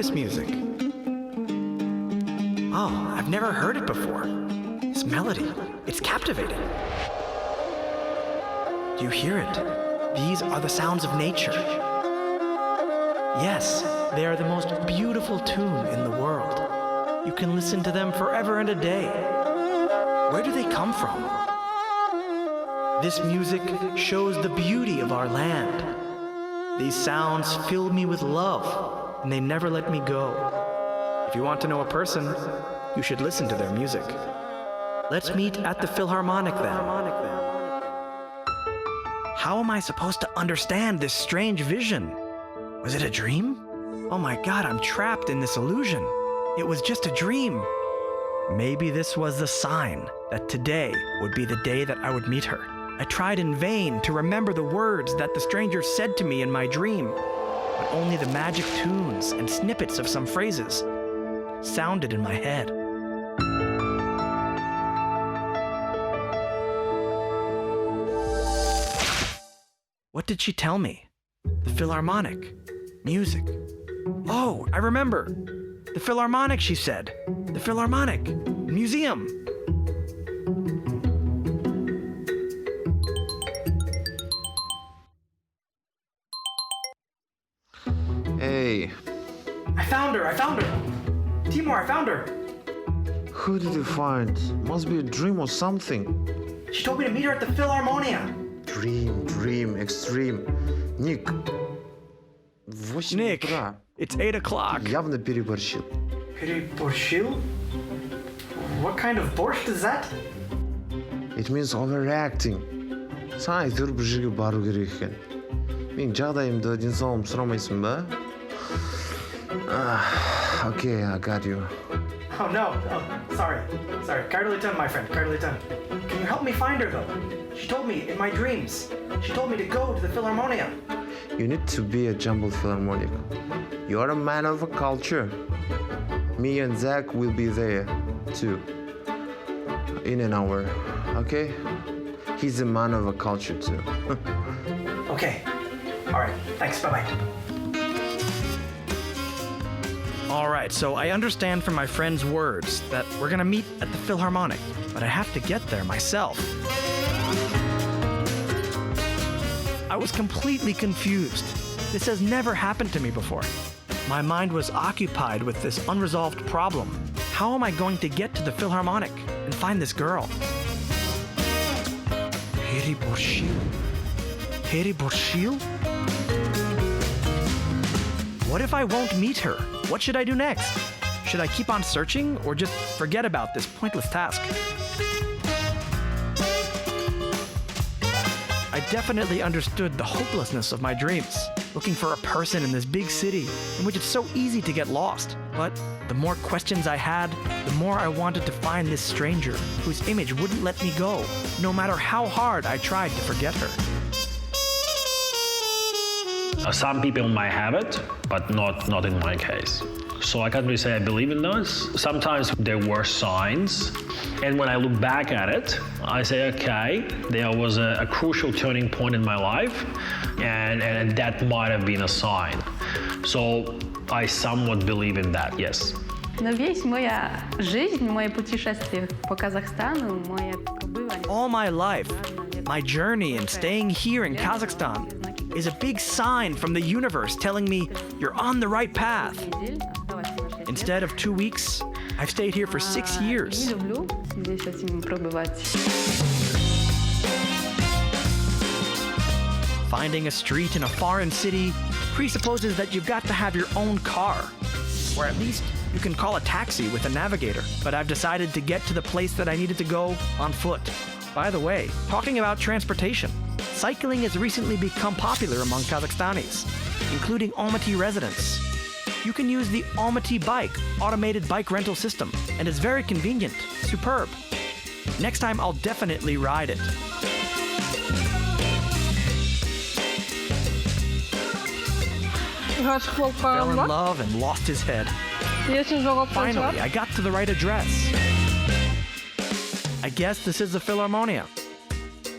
this music. Oh, I've never heard it before. This melody, it's captivating. Do you hear it? These are the sounds of nature. Yes, they are the most beautiful tune in the world. You can listen to them forever and a day. Where do they come from? This music shows the beauty of our land. These sounds fill me with love, and they never let me go. If you want to know a person, you should listen to their music. Let's meet at the Philharmonic then. How am I supposed to understand this strange vision? Was it a dream? Oh my God, I'm trapped in this illusion. It was just a dream. Maybe this was the sign that today would be the day that I would meet her. I tried in vain to remember the words that the stranger said to me in my dream, but only the magic tunes and snippets of some phrases sounded in my head. What did she tell me? The Philharmonic. Music. Oh, I remember. The Philharmonic, she said. The Philharmonic. Museum. Hey. I found her. Timur, I found her. Who did you find? Must be a dream or something. She told me to meet her at the Philharmonia. Dream, extreme. Ник, 8 Nick, утра. it's 8 o'clock. Явно переборщил. Переборщил? What kind of borscht is that? It means overreacting. Саған әйтеуір бір жерге бару керек екен. Мен жағдайымды, денсаулығымды сұрамайсың ба? Okay, I got you. Oh no, sorry. Cardelitun, my friend, Cardelitun. Can you help me find her though? She told me in my dreams. She told me to go to the Philharmonia. You need to be a jumbled philharmonic. You're a man of a culture. Me and Zach will be there too. In an hour, okay? He's a man of a culture too. Okay. Alright, thanks, bye-bye. Alright, so I understand from my friend's words that we're gonna meet at the Philharmonic, but I have to get there myself. I was completely confused. This has never happened to me before. My mind was occupied with this unresolved problem. How am I going to get to the Philharmonic and find this girl? Переборщил? What if I won't meet her? What should I do next? Should I keep on searching or just forget about this pointless task? I definitely understood the hopelessness of my dreams, looking for a person in this big city in which it's so easy to get lost. But the more questions I had, the more I wanted to find this stranger whose image wouldn't let me go, no matter how hard I tried to forget her. Some people might have it, but not in my case. So I can't really say I believe in those. Sometimes there were signs, and when I look back at it, I say, okay, there was a crucial turning point in my life, and that might have been a sign. So I somewhat believe in that, yes. Но весь моя жизнь, мое путешествие по Казахстану, мое пребывание. All my life, my journey in staying here in Kazakhstan is a big sign from the universe telling me you're on the right path. Instead of 2 weeks, I've stayed here for 6 years. Не люблю здесь этим пробывать. Finding a street in a foreign city presupposes that you've got to have your own car, or at least you can call a taxi with a navigator. But I've decided to get to the place that I needed to go on foot. By the way, talking about transportation, cycling has recently become popular among Kazakhstanis, including Almaty residents. You can use the Almaty Bike automated bike rental system, and it's very convenient, superb. Next time I'll definitely ride it. Fell in love and lost his head. Finally, I got to the right address. I guess this is the Philharmonia.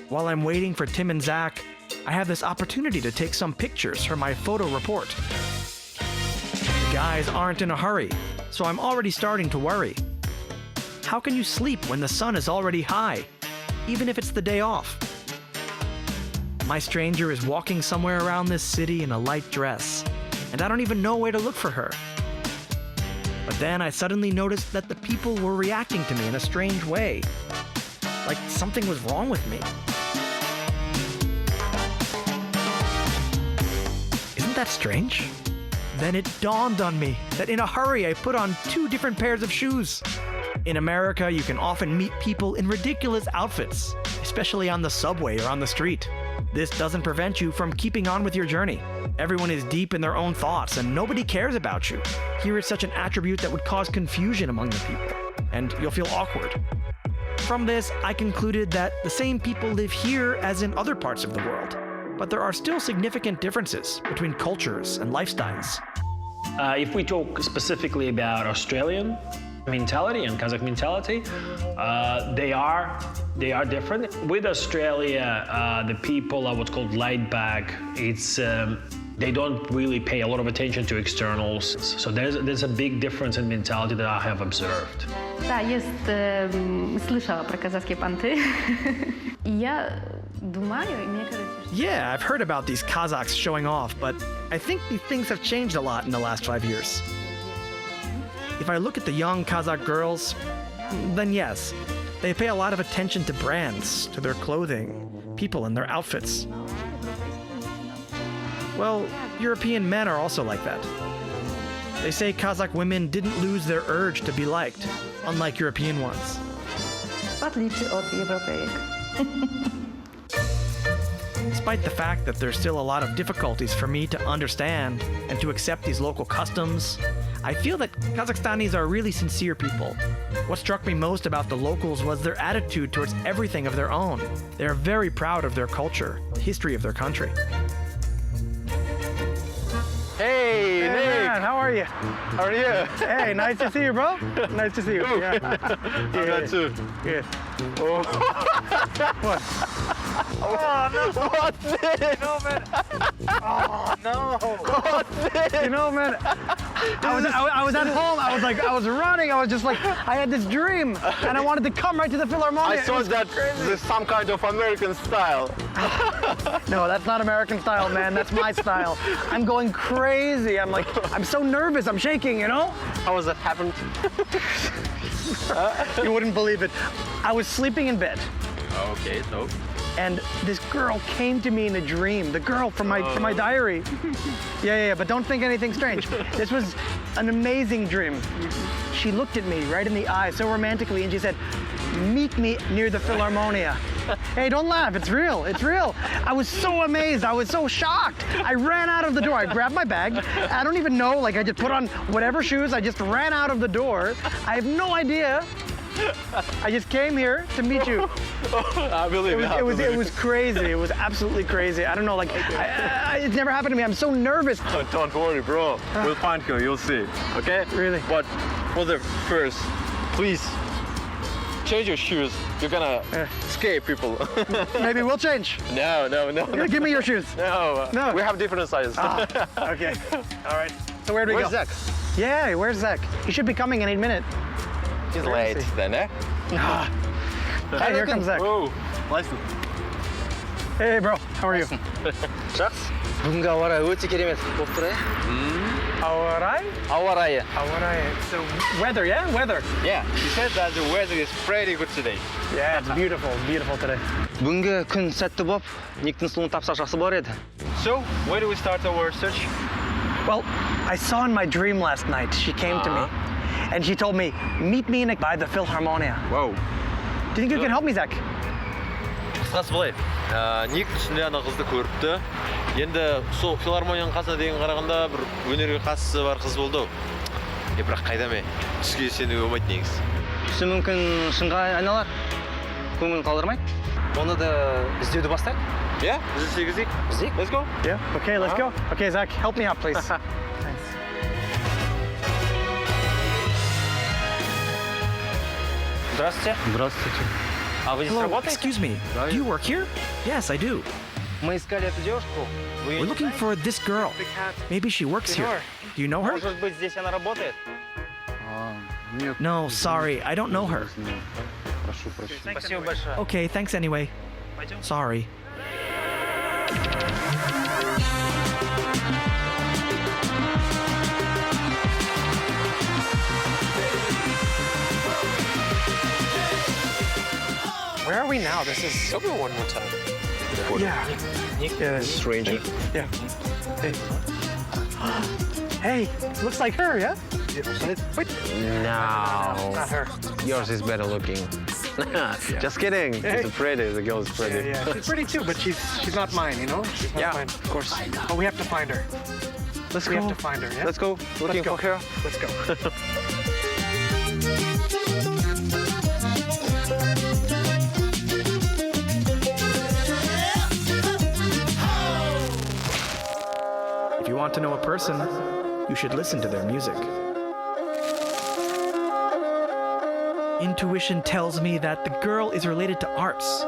While I'm waiting for Tim and Zach, I have this opportunity to take some pictures for my photo report. The guys aren't in a hurry, so I'm already starting to worry. How can you sleep when the sun is already high, even if it's the day off? My stranger is walking somewhere around this city in a light dress, and I don't even know where to look for her. But then I suddenly noticed that the people were reacting to me in a strange way, like something was wrong with me. Isn't that strange? Then it dawned on me that in a hurry I put on 2 different pairs of shoes. In America, you can often meet people in ridiculous outfits, especially on the subway or on the street. This doesn't prevent you from keeping on with your journey. Everyone is deep in their own thoughts and nobody cares about you. Here is such an attribute that would cause confusion among the people, and you'll feel awkward. From this, I concluded that the same people live here as in other parts of the world, but there are still significant differences between cultures and lifestyles. If we talk specifically about Australian mentality and Kazakh mentality, they are different. With Australia, the people are what's called laid back. It's they don't really pay a lot of attention to externals. So there's a big difference in mentality that I have observed. Да, слышала про казахские понты. Я думаю, и мне кажется, что... Yeah, I've heard about these Kazakhs showing off, but I think these things have changed a lot in the last 5 years. If I look at the young Kazakh girls, then yes, they pay a lot of attention to brands, to their clothing, people and their outfits. Well, European men are also like that. They say Kazakh women didn't lose their urge to be liked, unlike European ones. В отличие от европеек. Despite the fact that there's still a lot of difficulties for me to understand and to accept these local customs, I feel that Kazakhstanis are really sincere people. What struck me most about the locals was their attitude towards everything of their own. They are very proud of their culture, the history of their country. Hey, Nick! Man, how are you? How are you? Hey, nice to see you, bro. Nice to see you. Yeah. I'm glad too. Good. Oh. What? Oh, no! What's this? No, man. Oh, no. What's this? You know, man, I was at home. I was running. I was just like, I had this dream, and I wanted to come right to the Philharmonic. I thought that this is some kind of American style. No, that's not American style, man. That's my style. I'm going crazy. I'm so nervous. I'm shaking, you know? How has that happened? You wouldn't believe it. I was sleeping in bed. Okay, so. And this girl came to me in a dream. The girl from my diary. Yeah, but don't think anything strange. This was an amazing dream. She looked at me right in the eye so romantically and she said, "Meet me near the Philharmonia." Hey, don't laugh, it's real, it's real. I was so amazed, I was so shocked. I ran out of the door, I grabbed my bag. I don't even know, I just put on whatever shoes, I just ran out of the door. I have no idea. I just came here to meet you. I believe It was crazy. It was absolutely crazy. I don't know, it's never happened to me. I'm so nervous. Oh, don't worry, bro. We'll find you, you'll see. Okay? Really? But for the first, please change your shoes. You're gonna scare people. Maybe we'll change. No. Give me your shoes. No. We have different sizes. Okay. All right. So where do we Where's go? Zach? Yeah, where's Zach? He should be coming any minute. He's Where is late he? then, eh? Hey, here comes Zach. Oh, listen. Hey, bro. How are you? Жақсы. Бүгінгі ауа райы өте керемет болып тұр, иә? Ауа райы? Ауа райы. Ауа райы. So weather, yeah? Weather. Yeah, he said that the weather is pretty good today. Yeah, it's beautiful. Beautiful today. Бүгінгі күн сәтті болып, Никтің сұлуын тапсақ жақсы болар еді. So, where do we start our search? Well, I saw in my dream last night, she came to me and she told me, meet me by the Philharmonia. Whoa. Do you think you can help me, Zach? Қысқасы былай, Ник түсінде ана қызды көріпті. Енді сол филармонияның қасына деген қарағанда бір өнерге қатысы бар қыз болды. Бірақ қайдам түске сенуге болмайды негізі. Түсі мүмкін шынға айналар. Көңілін қалдырмайды. Оны да іздеуді бастайық. Yeah, іздесек. Іздейік. Let's go. Yeah. Okay, let's go. Okay, Zach, help me out, please. Здравствуйте. Здравствуйте. А вы здесь Hello, работаете? excuse me. Do you work here? Yes, I do. Мы искали эту девушку. Вы её We're не looking знаете? for this girl. Maybe she works here. Do you know her? Может быть, здесь она работает? No, sorry, I don't know her. Спасибо большое. Okay, thanks anyway. Sorry. Where are we now? This is... Over one more time. Yeah. Stranger. Yeah. Hey. Hey, looks like her, yeah? Wait. No. Not her. Yours is better looking. Just kidding. Hey. She's pretty. The girl is pretty. Yeah. She's pretty too, but she's not mine, you know? She's not mine. Of course. But we have to find her. Let's We go. have to find her, yeah? Let's go. Looking go. for her. Let's go. If you want to know a person, you should listen to their music. Intuition tells me that the girl is related to arts.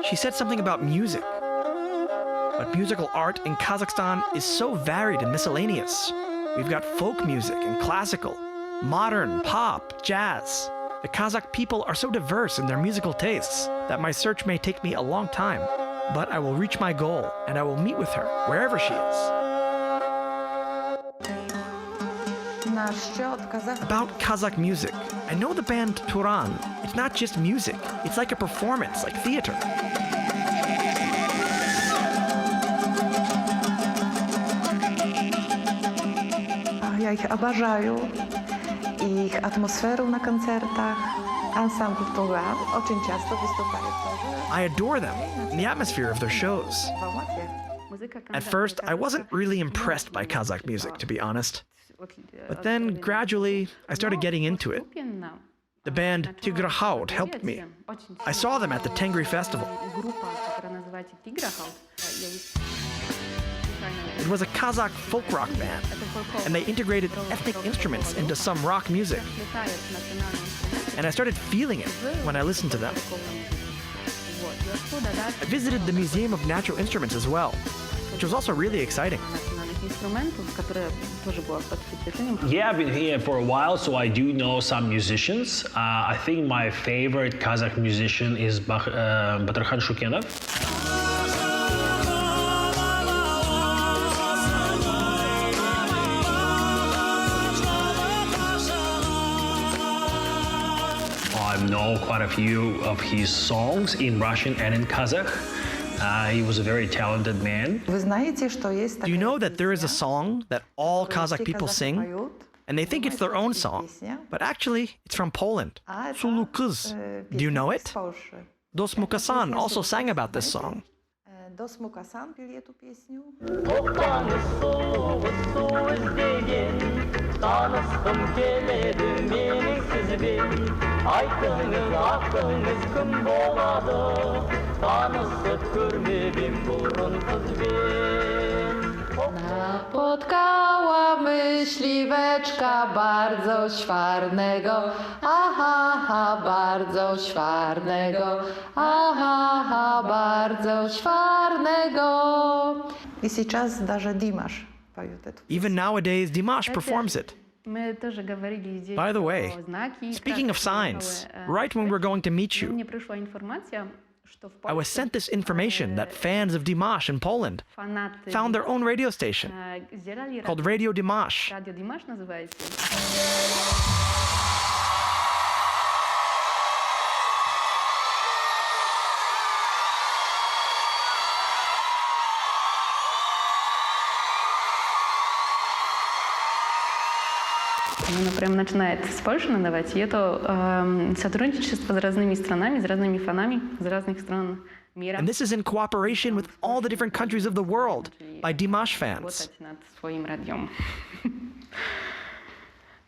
She said something about music. But musical art in Kazakhstan is so varied and miscellaneous. We've got folk music and classical, modern, pop, jazz. The Kazakh people are so diverse in their musical tastes that my search may take me a long time. But I will reach my goal and I will meet with her wherever she is. About Kazakh music, I know the band Turan. It's not just music, it's like a performance, like theater. Ja ich обожаю ich atmosferę na koncertach. Ансамбль Turan очень часто выступает тоже I adore them and the atmosphere of their shows. в Алмате. At first, I wasn't really impressed by Kazakh music, to be honest. But then, gradually, I started getting into it. The band Tigra Haut helped me. I saw them at the Tengri Festival. It was a Kazakh folk rock band, and they integrated ethnic instruments into some rock music. And I started feeling it when I listened to them. I visited the Museum of Natural Instruments as well, which was also really exciting. Yeah, I've been here for a while, so I do know some musicians. I think my favorite Kazakh musician is Batırkhan Shukenov. I know quite a few of his songs in Russian and in Kazakh. He was a very talented man. Вы знаете, что есть Do you know that there is a song that all Kazakh people sing? And they think it's their own song, but actually it's from Poland. Sulu Kız. Do you know it? Dos Mukasan also sang about this song. Dos Mukasan пели эту песню. Napotkała myśliweczka bardzo świarnego, aha, bardzo świarnego, aha, bardzo świarnego. I сейчас даже Димаш поет эту песню. Even nowadays, Dimash performs it. By the way, speaking of signs, right when we're going to meet you, I was sent this information that fans of Dimash in Poland found their own radio station called Radio Dimash. Она прям начинает с Польши надавать, и это сотрудничество с разными странами, с разными фанами, с разных стран мира. And this is in cooperation with all the different countries of the world by Dimash fans. Работать над своим радиом.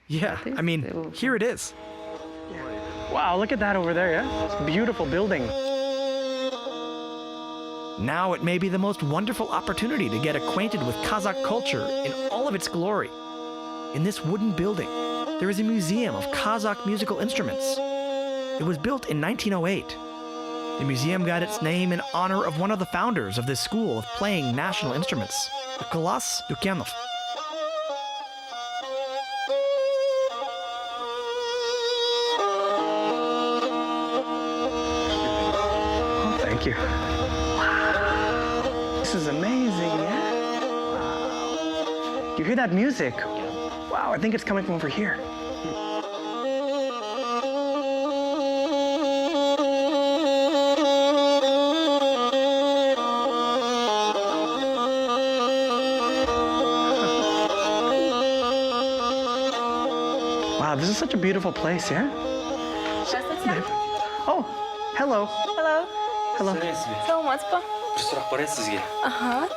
Yeah, I mean, here it is. Wow, look at that over there, yeah? It's a beautiful building. Now it may be the most wonderful opportunity to get acquainted with Kazakh culture in all of its glory. In this wooden building, there is a museum of Kazakh musical instruments. It was built in 1908. The museum got its name in honor of one of the founders of this school of playing national instruments, the Kalas Dukyanov. Oh, thank you. Wow. This is amazing, yeah? Wow. Do you hear that music? Wow, I think it's coming from over here. Wow, this is such a beautiful place, yeah? Oh, hello. Hello. Hello. Саламатсыз ба? Бір сұрақ бар еді сізге. Аха.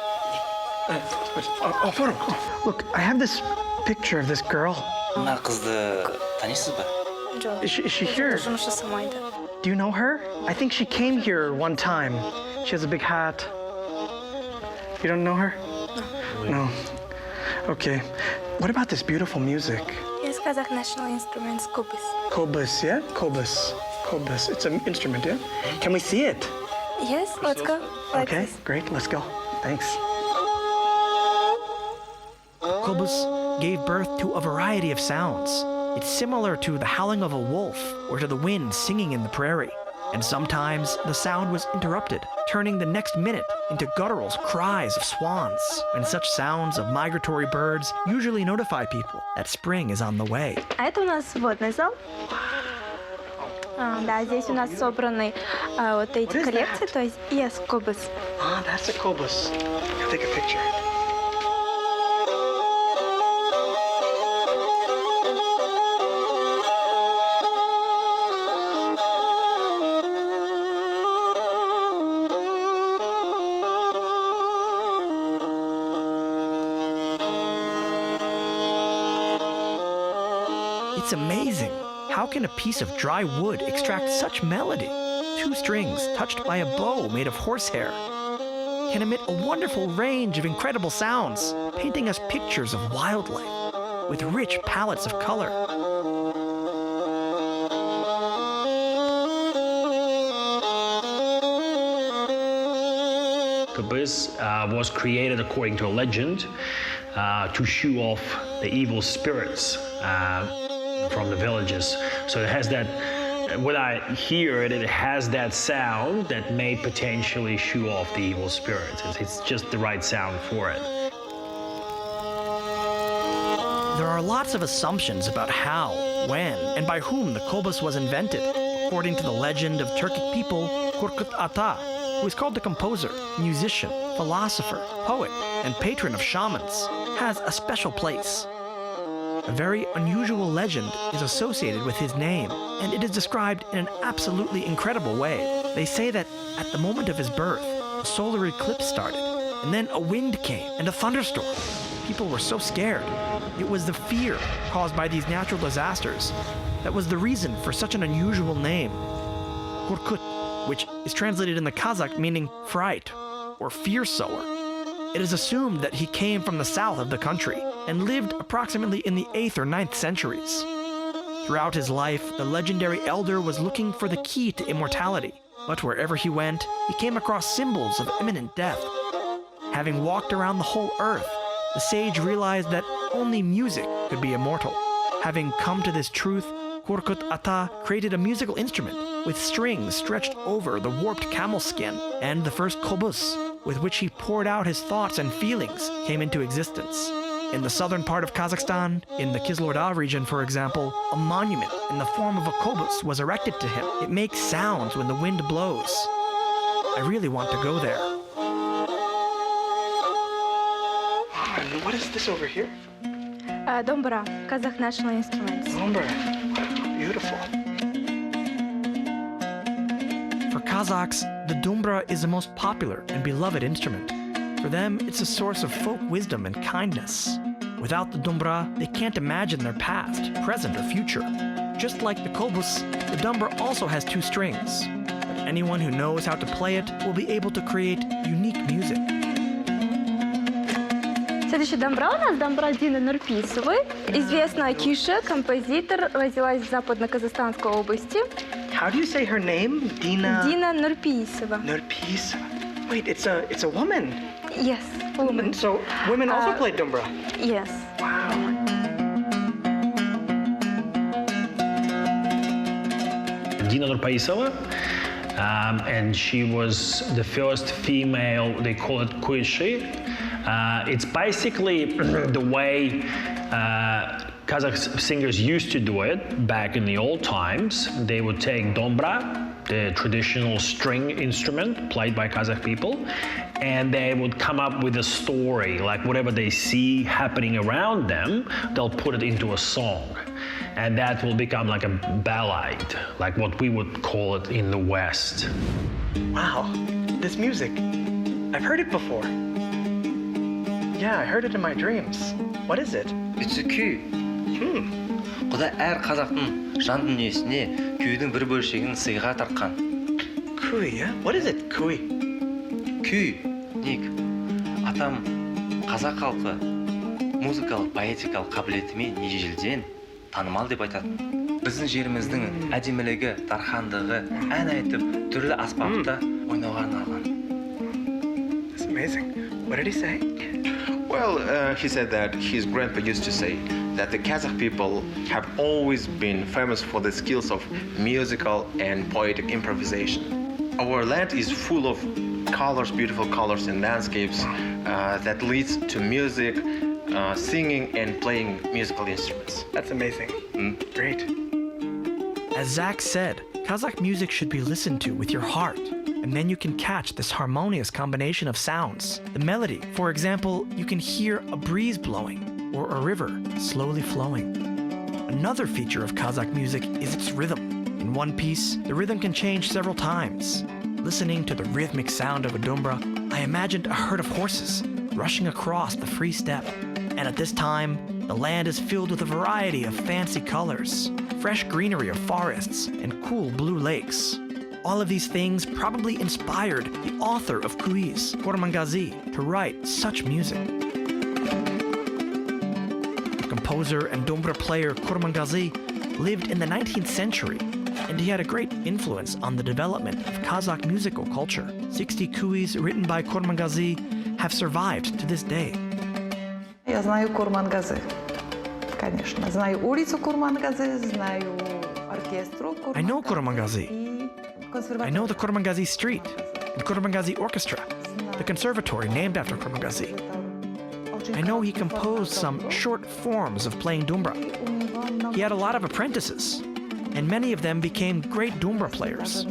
Oh, photo. Look, I have this picture of this girl. Мына қызды танисыз ба? Жоқ. Is she here? Жұмыс жасамайды. Do you know her? I think she came here one time. She has a big hat. You don't know her? No. Okay. What about this beautiful music? Yes, Kazakh national instruments kubis. Kobus, yeah? Kobus. Kobus. It's an instrument, yeah? Can we see it? Yes, let's go. Like Okay, this. great. Let's go. Thanks. Kobus gave birth to a variety of sounds. It's similar to the howling of a wolf or to the wind singing in the prairie. And sometimes the sound was interrupted, turning the next minute into guttural cries of swans. And such sounds of migratory birds usually notify people that spring is on the way. А это у нас водный зал. Да, здесь у нас собраны вот эти What is коллекции, that? то есть yes, kubis. Ah, that's a kobus. I'll take a picture. It's amazing. How can a piece of dry wood extract such melody? Two strings touched by a bow made of horsehair can emit a wonderful range of incredible sounds, painting us pictures of wildlife with rich palettes of color. Kubis was created according to a legend to shoo off the evil spirits from the villages. So it has that, when I hear it, it has that sound that may potentially shoo off the evil spirits. It's just the right sound for it. There are lots of assumptions about how, when, and by whom the kobus was invented. According to the legend of Turkic people, Korkut Ata, who is called the composer, musician, philosopher, poet, and patron of shamans, has a special place. A very unusual legend is associated with his name, and it is described in an absolutely incredible way. They say that at the moment of his birth, a solar eclipse started, and then a wind came and a thunderstorm. People were so scared. It was the fear caused by these natural disasters that was the reason for such an unusual name, Korkut, which is translated in the Kazakh meaning fright or fear sower. It is assumed that he came from the south of the country and lived approximately in the 8th or 9th centuries. Throughout his life, the legendary elder was looking for the key to immortality, but wherever he went, he came across symbols of imminent death. Having walked around the whole earth, the sage realized that only music could be immortal. Having come to this truth, Korkut Ata created a musical instrument with strings stretched over the warped camel skin, and the first kobus, with which he poured out his thoughts and feelings, came into existence. In the southern part of Kazakhstan, in the Kizloda region, for example, a monument in the form of a kobus was erected to him. It makes sounds when the wind blows. I really want to go there. And what is this over here? Домбра, Kazakh national instruments. Umber. Beautiful. For Kazakhs, the dumbra is the most popular and beloved instrument. For them, it's a source of folk wisdom and kindness. Without the dumbra, they can't imagine their past, present, or future. Just like the kobus, the dumbra also has two strings. But anyone who knows how to play it will be able to create unique music. Следующая домбра у нас домбра Дины Нурписовой. Известная киша, композитор, родилась в западно-казахстанской области. How do you say her name? Dina Nurpiisova. Nurpiisova. Wait, it's a woman. Yes, woman. So women also play Dumbra. Yes. Wow. Dina Nurpaisova, and she was the first female, they call it kuishi. It's basically the way Kazakh singers used to do it back in the old times. They would take dombra, the traditional string instrument played by Kazakh people, and they would come up with a story, like whatever they see happening around them, they'll put it into a song. And that will become like a ballad, like what we would call it in the West. Wow, this music. I've heard it before. Yeah, I heard it in my dreams. What is it? It's a күй. Құдай әр қазақтың жан дүниесіне күйдің бір бөлшегін сыйға тартқан. Kui, yeah? What is it, kui? Күй, Ник. Атам қазақ халқы музыкалық, поэтикалық қабілетімен ежелден танымал деп айтады. Біздің жеріміздің әдемілігі, дархандығы, ән айтып, түрлі аспапта ойнауға арналған. It's amazing. What did he say? Well, he said that his grandpa used to say that the Kazakh people have always been famous for the skills of musical and poetic improvisation. Our land is full of colors, beautiful colors and landscapes that leads to music, singing and playing musical instruments. That's amazing. Great. As Zach said, Kazakh music should be listened to with your heart, and then you can catch this harmonious combination of sounds. The melody, for example, you can hear a breeze blowing or a river slowly flowing. Another feature of Kazakh music is its rhythm. In one piece, the rhythm can change several times. Listening to the rhythmic sound of a dumbra, I imagined a herd of horses rushing across the free steppe. And at this time, the land is filled with a variety of fancy colors, fresh greenery of forests, and cool blue lakes. All of these things probably inspired the author of Kuiz, Kurmangazi, to write such music. The composer and dumbra player Kurmangazi lived in the 19th century, and he had a great influence on the development of Kazakh musical culture. 60 Kuiz written by Kurmangazi have survived to this day. Я знаю Курмангазы, конечно. Знаю улицу Курмангазы, знаю оркестру Курмангазы. I know Kurmangazi. I know the Kurmangazi Street and Kurmangazi Orchestra, the conservatory named after Kurmangazi. I know he composed some short forms of playing dumbra. He had a lot of apprentices, and many of them became great dumbra players.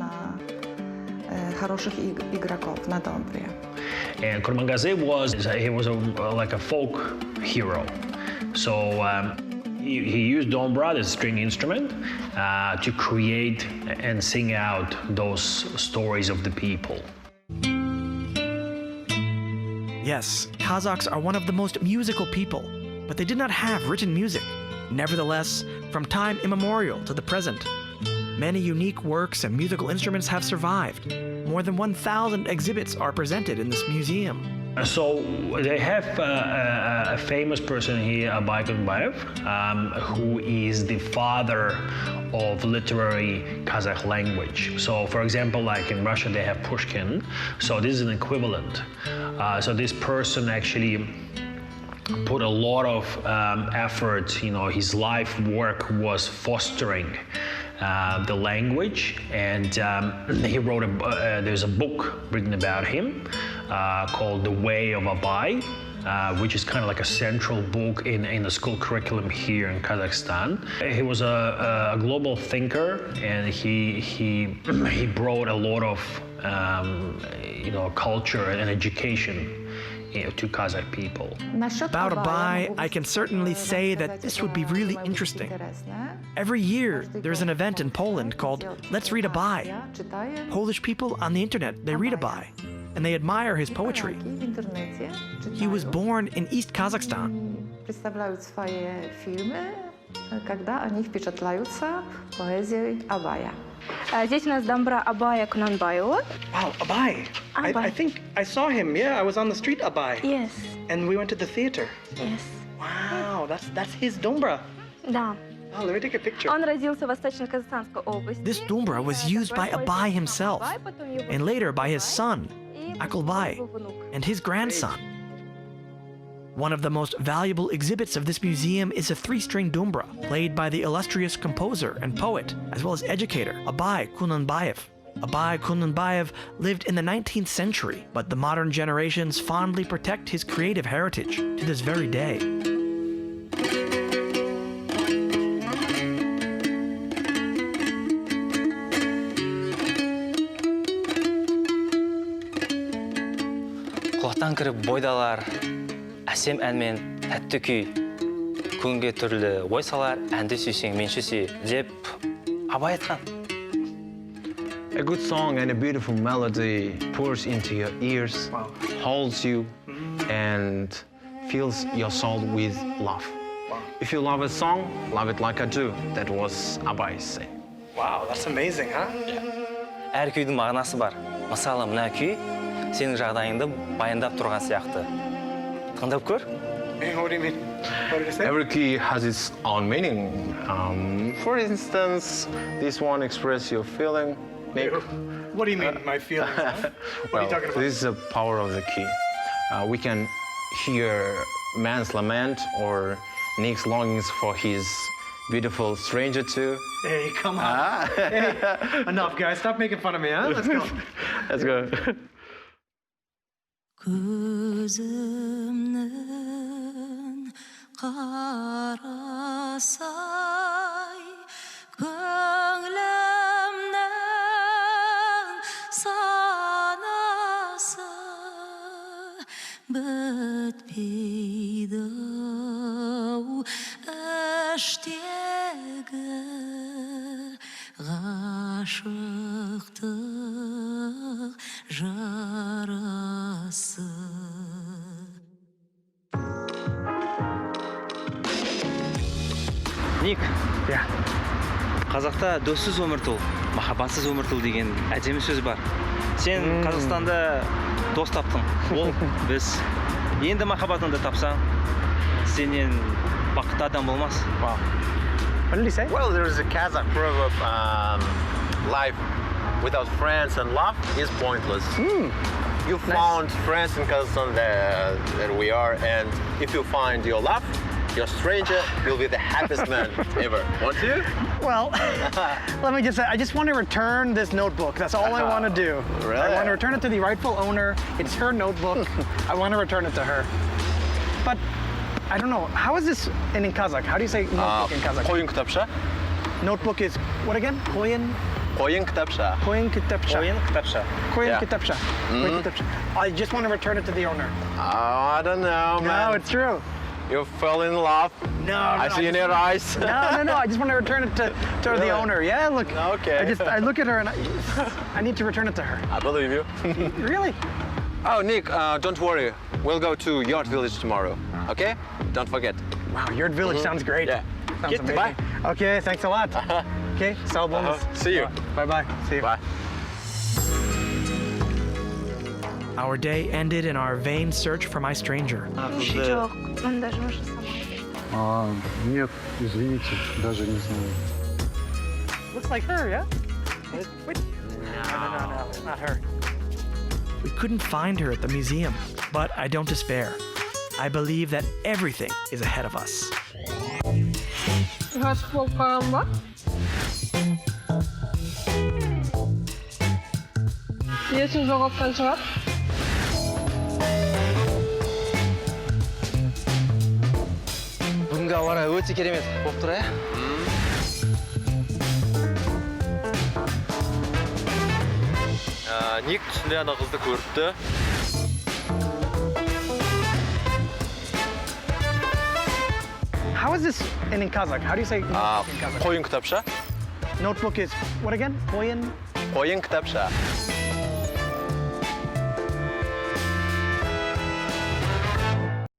Хороших игроков на домбре. And Kurmangazi was like a folk hero. So he used dombra, the string instrument, to create and sing out those stories of the people. Yes, Kazakhs are one of the most musical people, but they did not have written music. Nevertheless, from time immemorial to the present, many unique works and musical instruments have survived. More than 1,000 exhibits are presented in this museum. So they have a famous person here, Abay Kunbayev, who is the father of literary Kazakh language. So for example, like in Russia, they have Pushkin. So this is an equivalent. So this person actually put a lot of effort, his life work was fostering the language, and he wrote there's a book written about him called The Way of Abay, which is kind of like a central book in the school curriculum here in Kazakhstan. He was a global thinker, and he brought a lot of culture and education to Kazakh people. About Abay, I can certainly say that this would be really interesting. Every year, there's an event in Poland called Let's Read Abay. Polish people on the internet, they read Abay, and they admire his poetry. He was born in East Kazakhstan. Представляют свои фильмы, когда они впечатляются поэзией Абая. Здесь у нас дамбра Абая Кунанбаева. Wow, Abay. I think I saw him. Yeah, I was on the street Abay. Yes. And we went to the theater. Yes. Wow, that's his dombra. Да. Oh, let me take a picture. Он родился в Восточно-Казахстанской области. This Dumbra was used by Abai himself, and later by his son, Akulbai, and his grandson. One of the most valuable exhibits of this museum is a three-string Dumbra, played by the illustrious composer and poet, as well as educator, Abai Kunanbayev. Abai Kunanbayev lived in the 19th century, but the modern generations fondly protect his creative heritage to this very day. Құлақтан кіріп бойдалар, әсем әнмен тәтті күй, көңге түрлі ой салар, әнді сүйсең менші сүй, деп Абай айтқан. A good song and a beautiful melody pours into your ears, holds you, and fills your soul with love. If you love a song, love it like I do. That was Abai saying. Wow, that's amazing, huh? Әр күйдің мағынасы бар. Мысалы, мына күй сенің жағдайыңды баяндап тұрған сияқты. Тыңдап көр. What do you mean? What did you say? Every key has its own meaning. For instance, this one expresses your feeling. Nick. What do you mean, my feelings? Huh? What are Well, you talking about? this is the power of the key. We can hear man's lament or Nick's longings for his beautiful stranger too. Hey, come on. Hey, enough, guys. Stop making fun of me, huh? Let's go. Let's go. Көзімнің қарасай, көңілімнің санасы бітпейді-ау іштегі ғашықтық жарасы. Ник, Yeah. Қазақта доссыз өмір тұл, махаббатсыз өмір тұл деген әдемі сөз бар. Сен Қазақстанда дос таптың. Ол біз. Енді махаббатыңды тапсаң, сенен бақытты адам болмас. Wow. What did he say? Well, there is a Kazakh proverb, life without friends and love is pointless. You found friends in Kazakhstan that we are, and if you find your love, your stranger will be the happiest man ever. Want to? Well, let me just say, I just want to return this notebook. That's all I want to do. Really? I want to return it to the rightful owner. It's her notebook. I want to return it to her. But I don't know, how is this in Kazakh? How do you say notebook in Kazakh? Koyun kitapsha. Notebook is, what again? Koyun? Koyun kitapsha. Koyun kitapsha. Ойын кітапша. Koyun Yeah. kitapsha. Koyun kitapsha. I just want to return it to the owner. Oh, I don't know, man. No, it's true. You fell in love. No, I see in your eyes. No, I just want to return it to the Really? owner. Yeah, look. Okay. I look at her and I need to return it to her. I believe you. Really? Oh, Nick, don't worry. We'll go to Yard Village tomorrow. Okay? Don't forget. Wow, Yurt Village sounds great. Yeah. Sounds amazing. Bye. Okay, thanks a lot. Okay, sağ olun. See you. Bye-bye. See you. Bye. Our day ended in our vain search for my stranger. Жоқ, он даже уже сама. Нет, извините, даже не знаю. Looks like her, yeah? Wait. No, it's not her. We couldn't find her at the museum, but I don't despair. I believe that everything is ahead of us. Есін жоғалтқан шығар. Бүгінгі ауа райы өте керемет болып тұр, ә? Ник түсінде ана қызды көріпті. How is this in Kazakh? How do you say notebook in Kazakh? Koyun kitapsha. Notebook is, what again? Koyun? Koyun kitapsha.